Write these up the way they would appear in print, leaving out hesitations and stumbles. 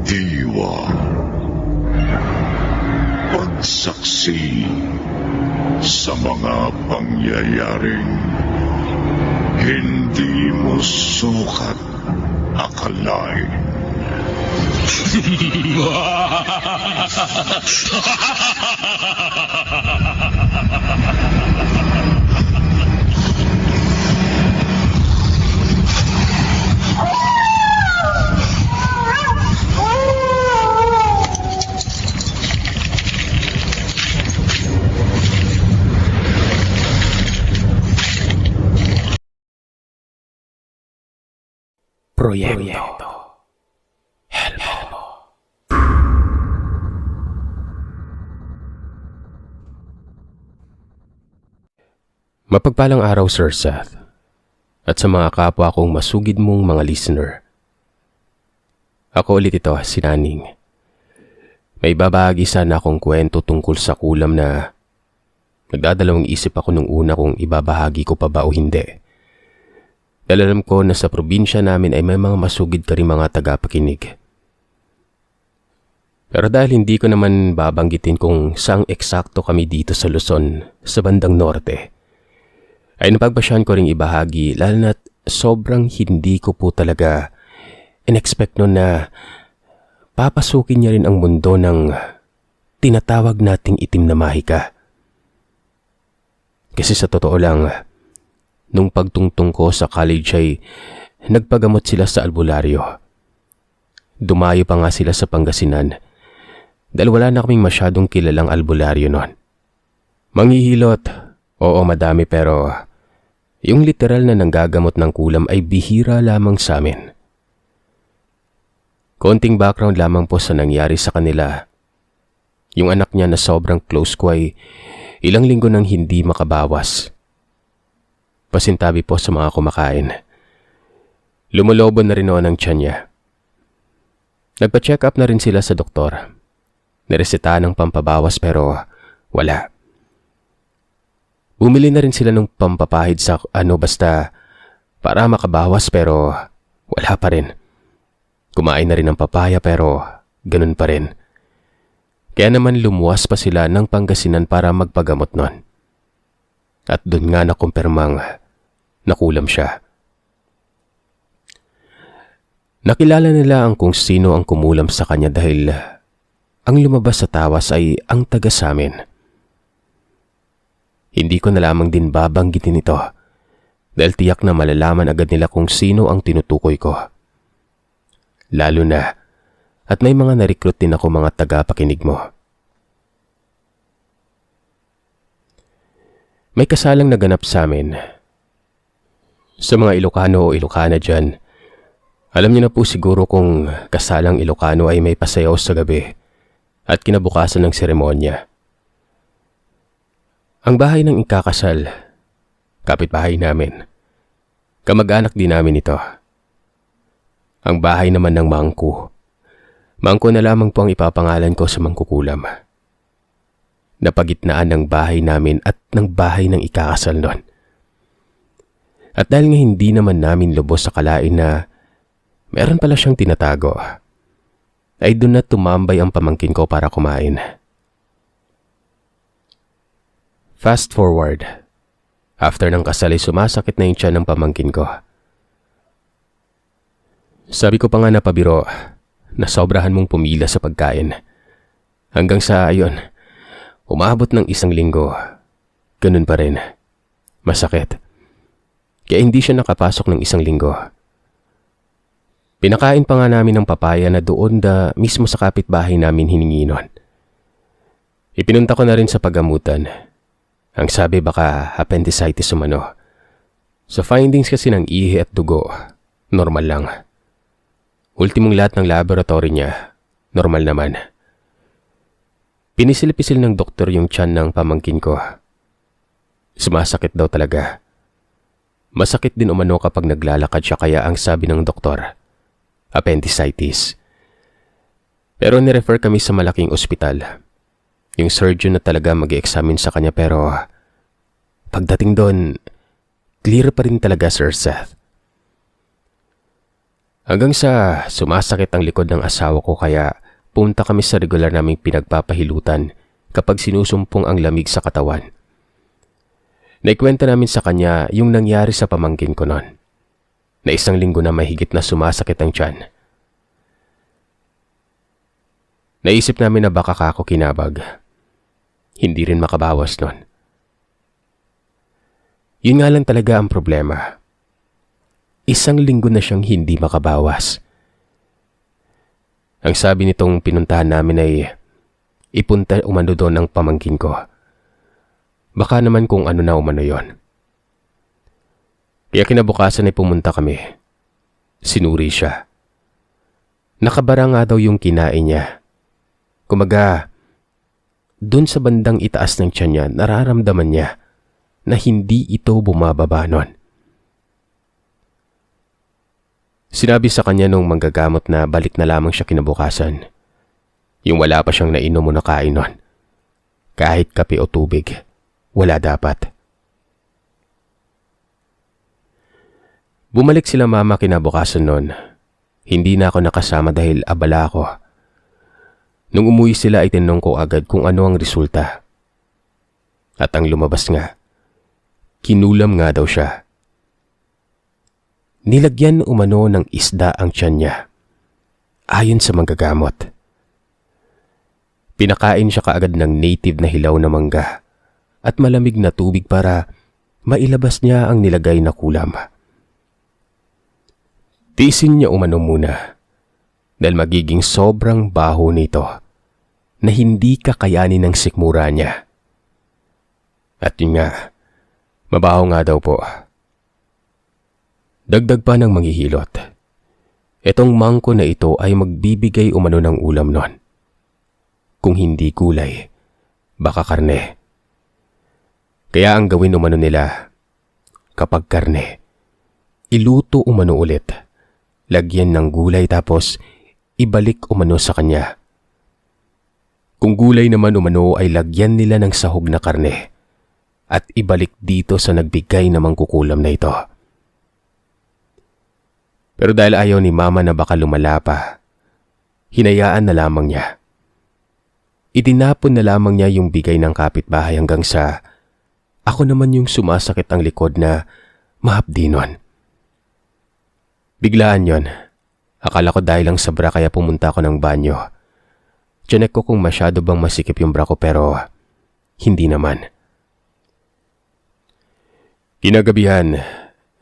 Diwa. Pagsaksi sa mga pangyayaring hindi mo sukat akalain. Proyekto Helmo. Mapagpalang araw, Sir Seth, at sa mga kapwa kong masugid mong mga listener. Ako ulit ito, si Naning. May babahagi sana akong kwento tungkol sa kulam na nagdadalawang isip ako nung una kung ibabahagi ko pa ba o hindi. Dahil alam ko na sa probinsya namin ay may mga masugid ka rin mga tagapakinig. Pero dahil hindi ko naman babanggitin kung saang eksakto kami dito sa Luzon, sa bandang norte, ay napagpasyahan ko ring ibahagi lalo na't sobrang hindi ko po talaga in-expect nun na papasukin niya rin ang mundo ng tinatawag nating itim na mahika. Kasi sa totoo lang, nung pagtungtong ko sa college ay nagpagamot sila sa albularyo. Dumayo pa nga sila sa Pangasinan dahil wala na kaming masyadong kilalang albularyo noon. Manghihilot, oo madami pero yung literal na nanggagamot ng kulam ay bihira lamang sa amin. Konting background lamang po sa nangyari sa kanila. Yung anak niya na sobrang close ko ay ilang linggo nang hindi makabawas. Pasintabi po sa mga kumakain. Lumulobo na rin noon ang tiyan niya. Nagpa-check up na rin sila sa doktor. Nireseta ng pampabawas pero wala. Bumili na rin sila ng pampapahid sa basta para makabawas pero wala pa rin. Kumain na rin ng papaya pero ganun pa rin. Kaya naman lumuwas pa sila ng Pangasinan para magpagamot noon. At doon nga nakumpirmang nakulam siya. Nakilala nila ang kung sino ang kumulam sa kanya dahil ang lumabas sa tawas ay ang taga sa amin. Hindi ko na lamang din babanggitin ito dahil tiyak na malalaman agad nila kung sino ang tinutukoy ko. Lalo na at may mga na-recruit din ako mga tagapakinig mo. May kasalang naganap sa amin. Sa mga Ilocano o Ilocana dyan, alam niyo na po siguro kung kasalang Ilocano ay may pasayaw sa gabi at kinabukasan ng seremonya. Ang bahay ng ikakasal, kapitbahay namin. Kamag-anak din namin ito. Ang bahay naman ng mangko. Mangko na lamang po ang ipapangalan ko sa mangkukulam. Napagitnaan ng bahay namin at ng bahay ng ikakasal nun. At dahil nga hindi naman namin lubos sa kalain na meron pala siyang tinatago, ay doon na tumambay ang pamangkin ko para kumain. Fast forward, after ng kasal ay sumasakit na yung tiyan ng pamangkin ko. Sabi ko pa nga na pabiro na sobrahan mong pumila sa pagkain. Hanggang sa ayon, umabot ng 1 linggo, ganun pa rin. Masakit. Kaya hindi siya nakapasok ng 1 linggo. Pinakain pa nga namin ng papaya na doon mismo sa kapitbahay namin hiningi nun. Ipinunta ko na rin sa paggamutan. Ang sabi baka appendicitis umano. Sa findings kasi ng ihi at dugo, normal lang. Ultimong lahat ng laboratory niya, normal naman. Pinisil-pisil ng doktor yung tiyan ng pamangkin ko. Sumasakit daw talaga. Masakit din umano kapag naglalakad siya kaya ang sabi ng doktor, appendicitis. Pero nirefer kami sa malaking ospital. Yung surgeon na talaga mag-i-examine sa kanya pero pagdating doon, clear pa rin talaga, Sir Seth. Hanggang sa sumasakit ang likod ng asawa ko kaya punta kami sa regular naming pinagpapahilutan kapag sinusumpong ang lamig sa katawan. Naikwenta namin sa kanya yung nangyari sa pamangkin ko noon, na 1 linggo na mahigit na sumasakit ang tiyan. Naisip namin na baka kako kinabag. Hindi rin makabawas noon. Yun nga lang talaga ang problema. 1 linggo na siyang hindi makabawas. Ang sabi nitong pinuntahan namin ay ipunta umano doon ng pamangkin ko. Baka naman kung ano na umano yon. Kaya kinabukasan ay pumunta kami. Sinuri siya. Nakabara nga daw yung kinain niya. Kumaga, dun sa bandang itaas ng tiyan niya, nararamdaman niya na hindi ito bumababa nun. Sinabi sa kanya nung manggagamot na balik na lamang siya kinabukasan. Yung wala pa siyang nainom o nakain nun. Kahit kape o tubig. Wala dapat. Bumalik sila mama kinabukasan noon. Hindi na ako nakasama dahil abala ako. Nung umuwi sila ay tinanong ko agad kung ano ang resulta. At ang lumabas nga, kinulam nga daw siya. Nilagyan umano ng isda ang tiyan niya. Ayon sa manggagamot. Pinakain siya kaagad ng native na hilaw na mangga at malamig na tubig para mailabas niya ang nilagay na kulam. Tiisin niya umano muna dahil magiging sobrang baho nito na hindi kakayanin ng sikmura niya. At yun nga, mabaho nga daw po. Dagdag pa ng manghihilot. Itong mangko na ito ay magbibigay umano ng ulam nun. Kung hindi gulay, baka karne. Kaya ang gawin umano nila, kapag karne, iluto umano ulit, lagyan ng gulay tapos ibalik umano sa kanya. Kung gulay naman umano ay lagyan nila ng sahog na karne at ibalik dito sa nagbigay na mangkukulam na ito. Pero dahil ayaw ni mama na baka lumala pa, hinayaan na lamang niya. Itinapon na lamang niya yung bigay ng kapitbahay hanggang sa ako naman yung sumasakit ang likod na mahapdi nun. Biglaan yon. Akala ko dahil lang sa bra kaya pumunta ako ng banyo. Tiyanek ko kung masyado bang masikip yung bra ko pero hindi naman. Kinagabihan,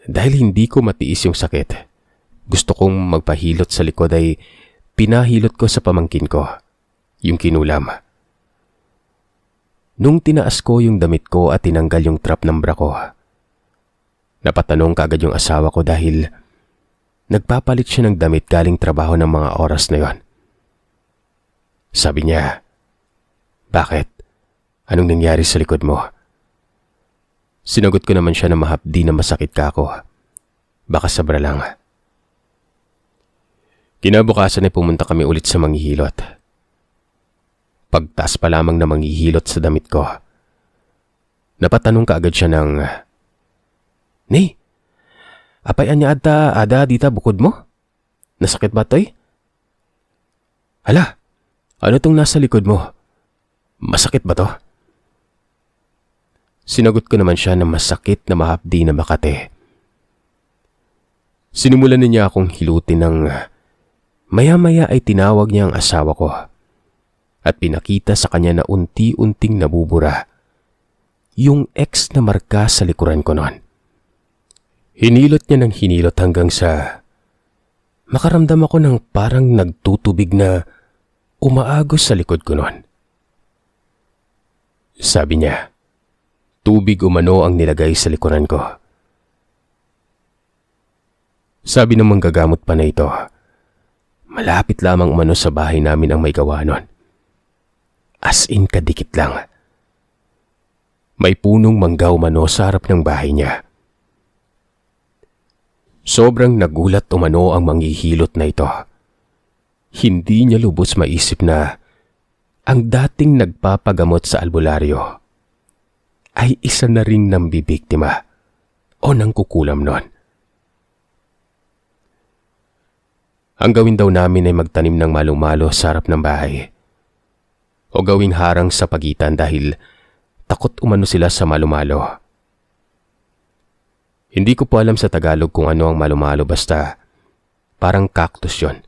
dahil hindi ko matiis yung sakit, gusto kong magpahilot sa likod ay pinahilot ko sa pamangkin ko, yung kinulam. Nung tinaas ko yung damit ko at tinanggal yung trap ng bra ko, napatanong kaagad yung asawa ko dahil nagpapalit siya ng damit galing trabaho ng mga oras na yon. Sabi niya, "Bakit? Anong nangyari sa likod mo?" Sinagot ko naman siya na mahapdi na masakit ka ako. Baka sabra lang. Kinabukasan ay pumunta kami ulit sa manghihilot. Pagtaas pa lamang na manghihilot sa damit ko, napatanong kaagad siya ng, "Ni, apay anya ada dita bukod mo? Nasakit ba to'y?" "Hala, ano tong nasa likod mo? Masakit ba to?" Sinagot ko naman siya na masakit na mahapdi na makate. Sinimulan niya akong hilutin ng maya-maya ay tinawag niya ang asawa ko at pinakita sa kanya na unti-unting nabubura yung X na marka sa likuran ko noon. Hinilot niya ng hinilot hanggang sa makaramdam ako ng parang nagtutubig na umaagos sa likod ko noon. Sabi niya, tubig umano ang nilagay sa likuran ko. Sabi ng manggagamot pa na ito, malapit lamang umano sa bahay namin ang may gawa nun. As in kadikit lang. May punong mangga umano sa harap ng bahay niya. Sobrang nagulat umano ang manghihilot na ito. Hindi niya lubos maisip na ang dating nagpapagamot sa albularyo ay isa na ring nambibiktima o nangkukulam nun. Ang gawin daw namin ay magtanim ng malo-malo sa harap ng bahay. O gawing harang sa pagitan dahil takot umano sila sa malo-malo. Hindi ko po alam sa Tagalog kung ano ang malo-malo, basta parang cactus yon.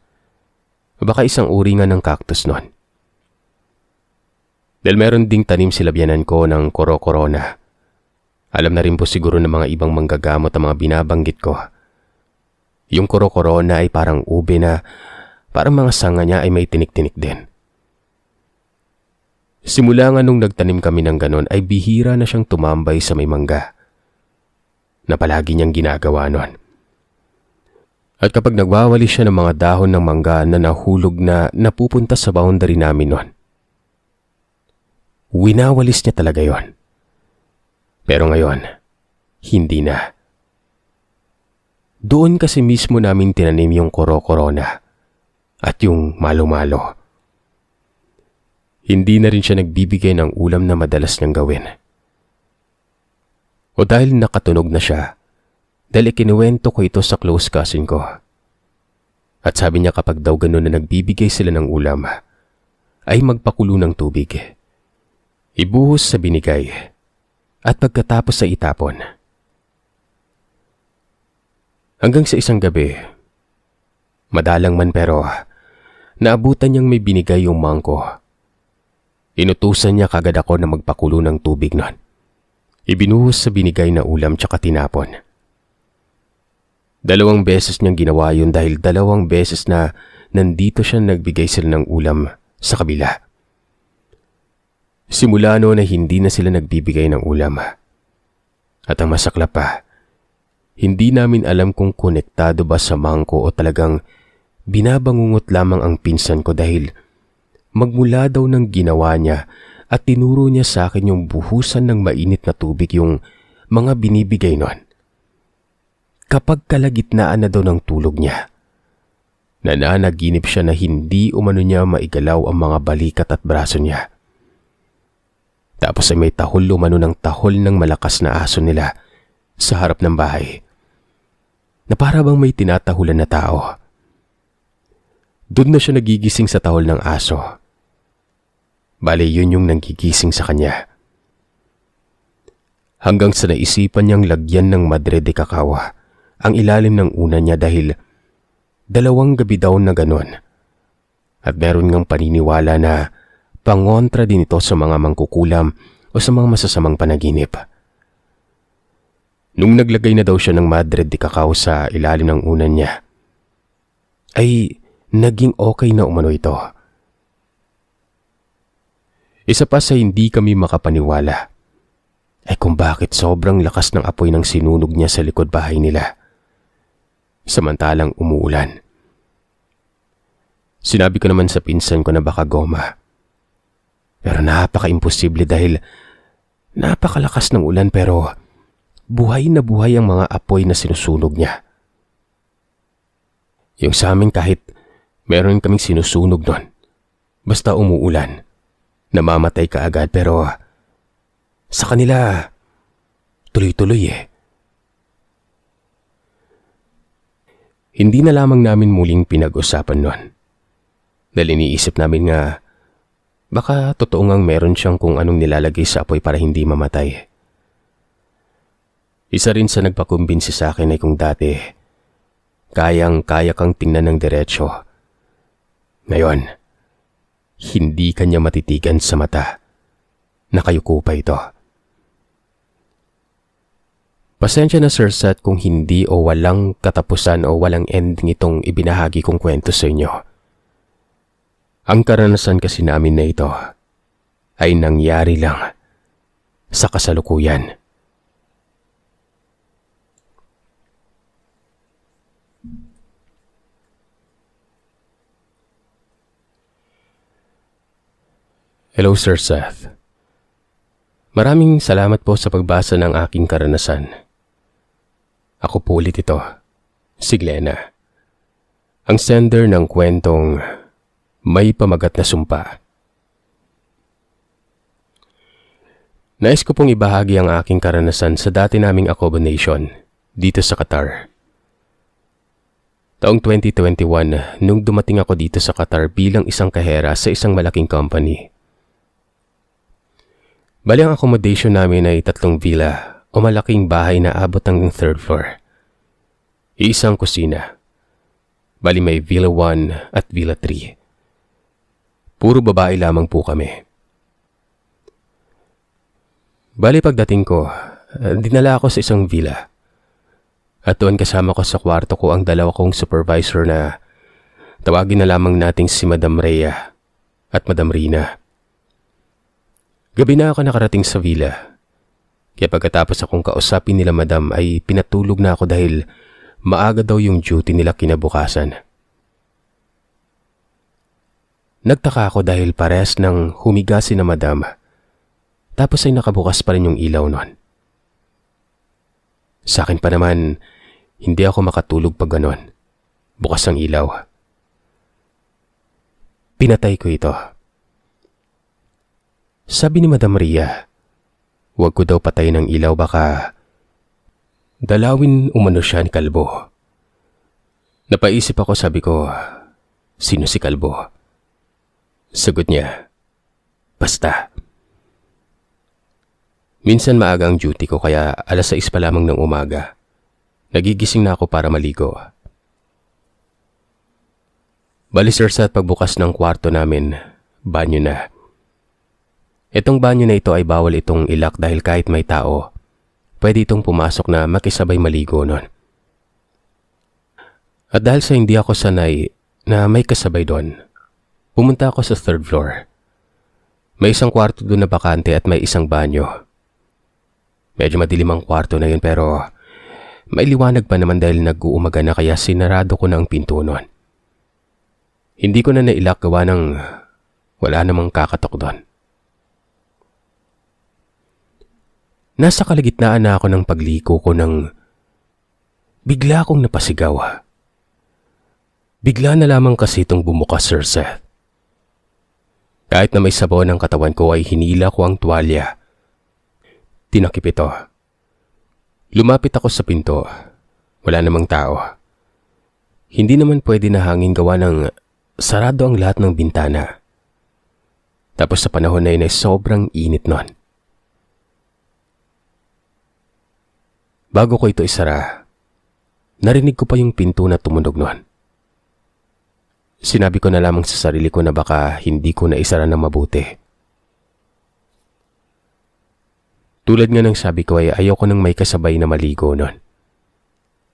Baka isang uri nga ng cactus nun. Dahil meron ding tanim si labyanan ko ng koro-korona. Alam na rin po siguro ng mga ibang manggagamot ang mga binabanggit ko. Yung koro-korona ay parang ube na parang mga sanga niya ay may tinik-tinik din. Simula nga nung nagtanim kami ng ganon ay bihira na siyang tumambay sa may mangga na palagi niyang ginagawa nun. At kapag nagwawali siya ng mga dahon ng mangga na nahulog na napupunta sa boundary namin nun, winawalis niya talaga yon. Pero ngayon, hindi na. Doon kasi mismo namin tinanim yung koro-korona at yung malo-malo. Hindi na rin siya nagbibigay ng ulam na madalas niyang gawin. O dahil nakatunog na siya, dahil ikinuwento ko ito sa close cousin ko. At sabi niya kapag daw ganun na nagbibigay sila ng ulam, ay magpakulo ng tubig. Ibuhos sa binigay at pagkatapos ay itapon. Hanggang sa isang gabi, madalang man pero naabutan niyang may binigay yung mangko. Inutusan niya kagad ako na magpakulo ng tubig nun. Ibinuhos sa binigay na ulam tsaka tinapon. 2 beses niyang ginawa yun dahil 2 beses na nandito siya nagbigay sila ng ulam sa kabila. Simula noon na hindi na sila nagbibigay ng ulam. At ang masaklap pa, hindi namin alam kung konektado ba sa mangko o talagang binabangungot lamang ang pinsan ko dahil magmula daw ng ginawa niya at tinuro niya sa akin yung buhusan ng mainit na tubig yung mga binibigay nun. Kapag kalagitnaan na daw ng tulog niya, nananaginip siya na hindi umano niya maigalaw ang mga balikat at braso niya. Tapos ay may tahol umano ng tahol ng malakas na aso nila sa harap ng bahay, na para bang may tinatahulan na tao. Doon na siya nagigising sa tahol ng aso. Bale, yun yung nanggigising sa kanya. Hanggang sa naisipan niyang lagyan ng madre de cacao ang ilalim ng una niya dahil 2 gabi daw na ganon. At meron ngang paniniwala na pangontra din ito sa mga mangkukulam o sa mga masasamang panaginip. Nung naglagay na daw siya ng madre de cacao sa ilalim ng unan niya, ay naging okay na umano ito. Isa pa sa hindi kami makapaniwala ay kung bakit sobrang lakas ng apoy ng sinunog niya sa likod bahay nila, samantalang umuulan. Sinabi ko naman sa pinsan ko na baka goma. Pero napaka-imposible dahil napakalakas ng ulan pero buhay na buhay ang mga apoy na sinusunog niya. Yung sa amin kahit meron kaming sinusunog doon, basta umuulan, namamatay ka agad pero sa kanila tuloy-tuloy eh. Hindi na lamang namin muling pinag-usapan nun. Dahil iniisip namin nga baka totoo ngang meron siyang kung anong nilalagay sa apoy para hindi mamatay. Isa rin sa nagpakumbinsi sa akin ay kung dati kayang-kaya kang tingnan ng diretsyo. Ngayon, hindi kanya matitigan sa mata. Nakayuko pa ito. Pasensya na Sir Seth kung hindi o walang katapusan o walang ending itong ibinahagi kong kwento sa inyo. Ang karanasan kasi namin na ito ay nangyari lang sa kasalukuyan. Hello Sir Seth. Maraming salamat po sa pagbasa ng aking karanasan. Ako po ulit ito, si Glenna. Ang sender ng kwentong May Pamagat na Sumpa. Nais ko pong ibahagi ang aking karanasan sa dati naming accommodation dito sa Qatar. Taong 2021 nung dumating ako dito sa Qatar bilang isang kahera sa isang malaking company. Bali ang accommodation namin ay 3 villa o malaking bahay na abot hanggang 3rd floor. Isang kusina. Bali may Villa 1 at Villa 3. Puro babae lamang po kami. Bali pagdating ko, dinala ako sa isang villa. At doon kasama ko sa kwarto ko ang dalawa kong supervisor na tawagin na lamang nating si Madam Rhea at Madam Rina. Gabi na ako nakarating sa villa. Kaya pagkatapos akong kausapin nila Madam ay pinatulog na ako dahil maaga daw yung duty nila kinabukasan. Nagtaka ako dahil parehas nang humiga si na Madam. Tapos ay nakabukas pa rin yung ilaw nun. Sa akin pa naman, hindi ako makatulog pag ganon. Bukas ang ilaw. Pinatay ko ito. Sabi ni Madam Rhea, huwag ko daw patayin ang ilaw baka dalawin umano siya ni Kalbo. Napaisip ako, sabi ko, sino si Kalbo? Sagot niya, basta. Minsan maaga ang duty ko kaya 6:00 pa lamang ng umaga. Nagigising na ako para maligo. Bali sir, sa pagbukas ng kwarto namin, banyo na. Itong banyo na ito ay bawal itong ilak dahil kahit may tao, pwede itong pumasok na makisabay maligo nun. At dahil sa hindi ako sanay na may kasabay doon, pumunta ako sa 3rd floor. May isang kwarto doon na bakante at may isang banyo. Medyo madilim ang kwarto na yun pero may liwanag pa naman dahil nag-uumaga na kaya sinarado ko na ang pinto nun. Hindi ko na nailak gawa ng wala namang kakatok doon. Nasa kalagitnaan na ako ng pagligo ko nang bigla akong napasigaw. Bigla na lamang kasi itong bumukas, Sir Seth. Kahit na may sabaw ng katawan ko ay hinila ko ang tuwalya. Tinakip ito. Lumapit ako sa pinto. Wala namang tao. Hindi naman pwede na hangin gawa ng sarado ang lahat ng bintana. Tapos sa panahon na yun ay sobrang init nun. Bago ko ito isara, narinig ko pa yung pinto na tumunog nun. Sinabi ko na lamang sa sarili ko na baka hindi ko na isara ng mabuti. Tulad nga ng sabi ko ay ayoko nang may kasabay na maligo nun.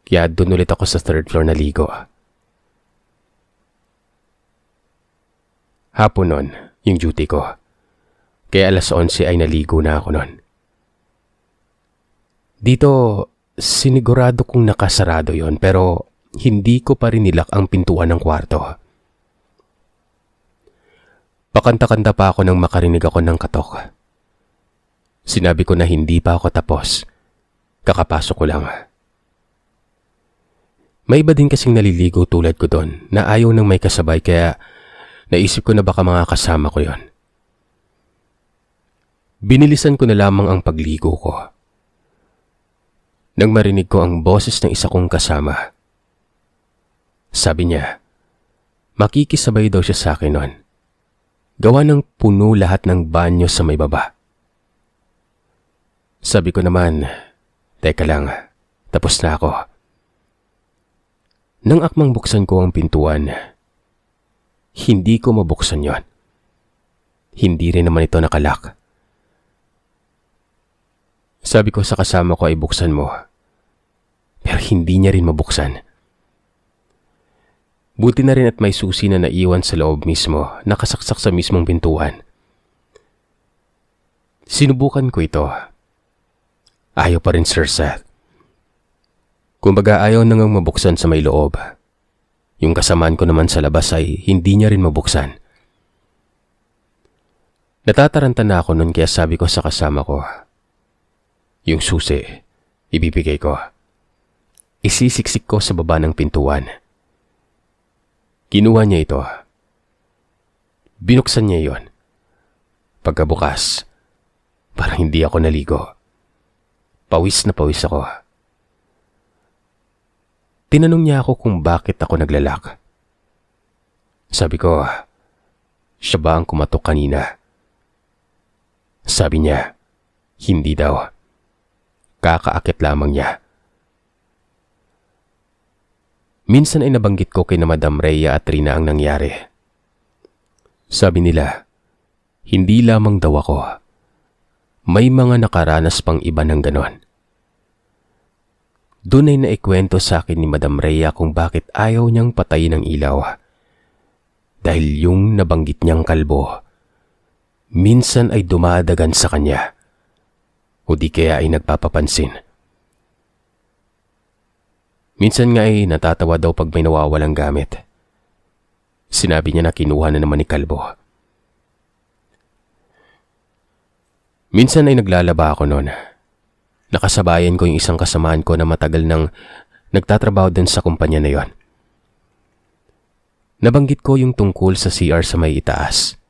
Kaya doon ulit ako sa 3rd floor na ligo. Hapon nun, yung duty ko. Kaya 11:00 ay naligo na ako nun. Dito, sinigurado kong nakasarado yon pero hindi ko pa rin nilak ang pintuan ng kwarto. Pakanta-kanta pa ako nang makarinig ako ng katok. Sinabi ko na hindi pa ako tapos. Kakapasok ko lang. May iba din kasing naliligo tulad ko doon na ayaw nang may kasabay kaya naisip ko na baka mga kasama ko yon. Binilisan ko na lamang ang pagligo ko. Nang marinig ko ang boses ng isa kong kasama. Sabi niya, makikisabay daw siya sa akin nun. Gawa ng puno lahat ng banyo sa may baba. Sabi ko naman, teka lang, tapos na ako. Nang akmang buksan ko ang pintuan, hindi ko mabuksan yon. Hindi rin naman ito nakalak. Sabi ko sa kasama ko ay buksan mo. Pero hindi niya rin mabuksan. Buti na rin at may susi na naiwan sa loob mismo, nakasaksak sa mismong pintuan. Sinubukan ko ito. Ayaw pa rin, Sir Seth. Kumbaga ayaw nang mabuksan sa may loob. Yung kasamaan ko naman sa labas ay hindi niya rin mabuksan. Natataranta na ako nun kaya sabi ko sa kasama ko, yung susi, ibibigay ko. Isisiksik ko sa baba ng pintuan. Kinuha niya ito. Binuksan niya yon. Pagkabukas, parang hindi ako naligo. Pawis na pawis ako. Tinanong niya ako kung bakit ako naglalak. Sabi ko, siya ba ang kumatok kanina? Sabi niya, hindi daw. Kakaakit lamang niya. Minsan ay nabanggit ko kay na Madam Rhea at Rina ang nangyari. Sabi nila, hindi lamang daw ako. May mga nakaranas pang iba ng ganon. Doon ay naikwento sa akin ni Madam Rhea kung bakit ayaw niyang patayin ang ilaw. Dahil yung nabanggit niyang kalbo, minsan ay dumadagan sa kanya. O di kaya ay nagpapapansin. Minsan nga ay natatawa daw pag may nawawalang gamit. Sinabi niya na kinuha na naman ni kalbo. Minsan ay naglalaba ako noon. Nakasabayan ko yung isang kasamaan ko na matagal nang nagtatrabaho din sa kumpanya na yon. Nabanggit ko yung tungkol sa CR sa may itaas.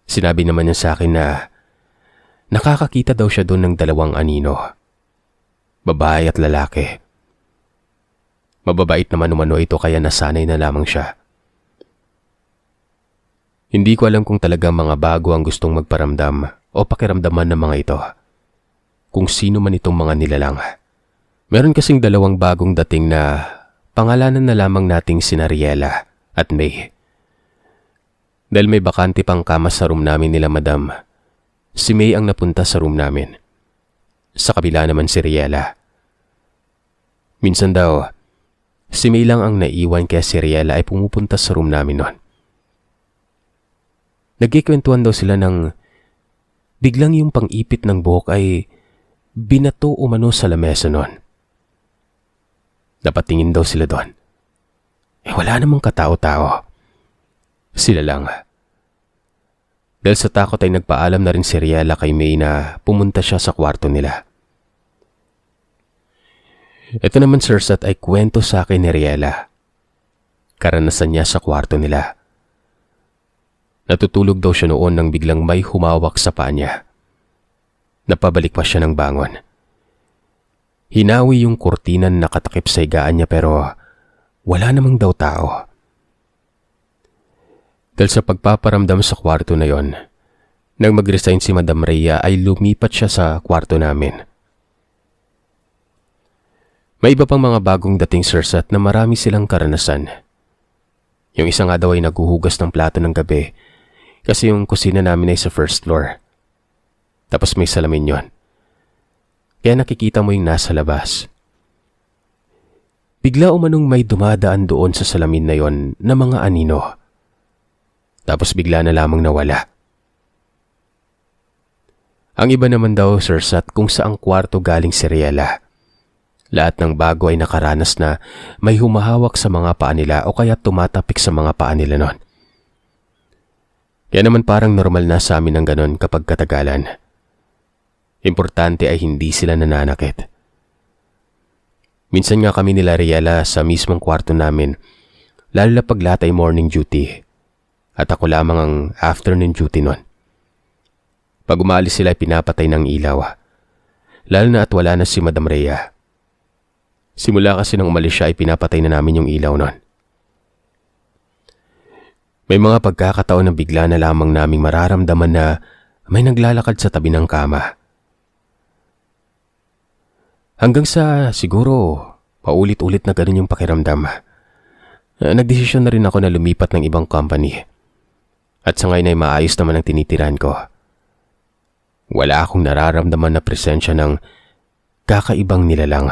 Sinabi naman niya sa akin na nakakakita daw siya doon ng 2 anino. Babae at lalaki. Mababait naman umano ito kaya nasanay na lamang siya. Hindi ko alam kung talagang mga bago ang gustong magparamdam o pakiramdaman ng mga ito. Kung sino man itong mga nilalang. Meron kasing 2 bagong dating na pangalanan na lamang nating sina Riela at May. Dahil may bakante pang kama sa room namin nila Madam, si May ang napunta sa room namin. Sa kabila naman si Riela. Minsan daw, si May lang ang naiwan kaya si Riela ay pumupunta sa room namin noon. Nagkikwentuhan daw sila ng biglang yung pang-ipit ng buhok ay binato umano sa lamesa noon. Napatingin daw sila doon. Wala namang katao-tao. Sila lang. Dahil sa takot ay nagpaalam na rin si Riela kay May na pumunta siya sa kwarto nila. Ito naman Sir Sat ay kwento sa akin ni Riela. Karanasan niya sa kwarto nila. Natutulog daw siya noon nang biglang may humawak sa paa niya. Napabalik pa siya ng bangon. Hinawi yung kurtinan na nakatakip sa higaan niya pero wala namang daw tao. Dahil sa pagpaparamdam sa kwarto na yon, nang mag-resign si Madam Rhea ay lumipat siya sa kwarto namin. May iba pang mga bagong dating Sir Sat na marami silang karanasan. Yung isa nga daw ay naguhugas ng plato ng gabi kasi yung kusina namin ay sa first floor. Tapos may salamin yon. Kaya nakikita mo yung nasa labas. Bigla umanong may dumadaan doon sa salamin na yon na mga anino. Tapos bigla na lamang nawala. Ang iba naman daw Sir Sat kung saang kwarto galing si Riela. Lahat ng bago ay nakaranas na may humahawak sa mga paa nila o kaya tumatapik sa mga paa nila noon. Kaya naman parang normal na sa amin ang ganon kapag katagalan. Importante ay hindi sila nananakit. Minsan nga kami nila Riela sa mismong kwarto namin, lalo na pag lahat ay morning duty at ako lamang ang afternoon duty nun. Pag umalis sila ay pinapatay ng ilaw, lalo na at wala na si Madam Rhea. Simula kasi nang umalis siya ay pinapatay na namin yung ilaw nun. May mga pagkakataon na bigla na lamang naming mararamdaman na may naglalakad sa tabi ng kama. Hanggang sa siguro paulit-ulit na ganun yung pakiramdam. Nagdesisyon na rin ako na lumipat ng ibang company. At sa ngayon ay maayos naman ang tinitiran ko. Wala akong nararamdaman na presensya ng kakaibang nilalang.